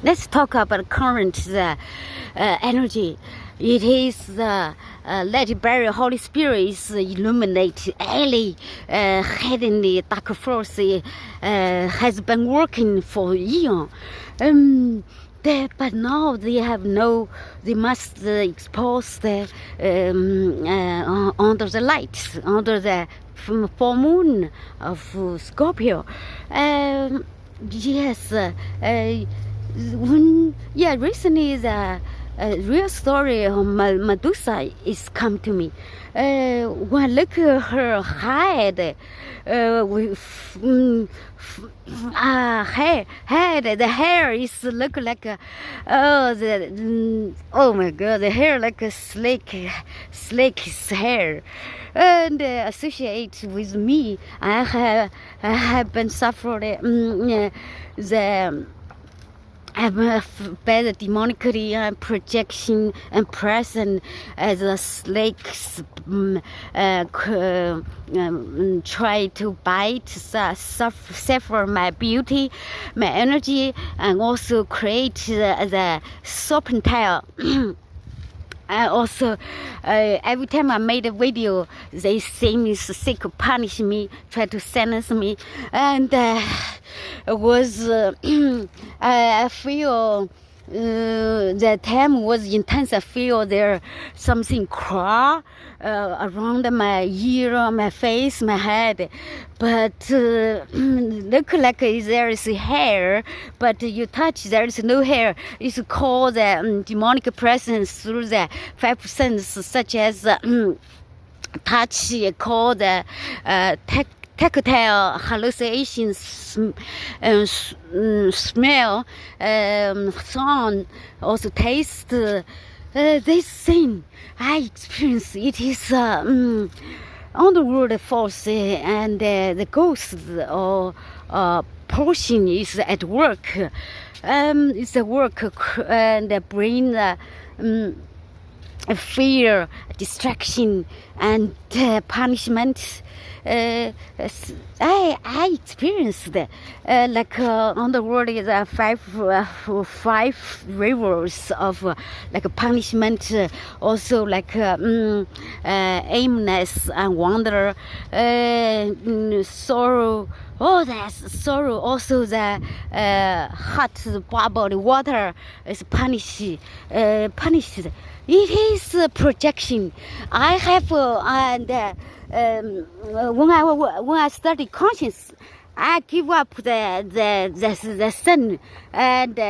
let's talk about current energy. It is let Barry Holy Spirit is illuminate early heavenly dark force has been working for eon. But now they have they must expose under the light, under the full moon of Scorpio. Yes, recently the real story of Medusa is come to me. When I look at her head, the hair is look like oh my God, the hair like a slick hair, and associate with me. I have been suffering bad demonically projection and present as a snakes try to bite, suffer my beauty, my energy, and also create the serpentine. I also, every time I made a video, they say me sick, punish me, try to sentence me, and I feel the time was intense. I feel there something crawl around my ear, my face, my head, but look like there is hair, but you touch, there is no hair. It's called the demonic presence through the 5%, such as touch, called the tactile hallucinations, smell, sound, also taste. This thing I experience, it is underworld force, and the ghost or portion is at work. It's a work and bring fear, distraction, and punishment. I experienced like on the world is five rivers of like punishment, also like aimless and wonder, sorrow. Oh, that's sorrow. Also, the hot bubble water is punished. It is projection. I have when I studied conscience, I give up the sun and.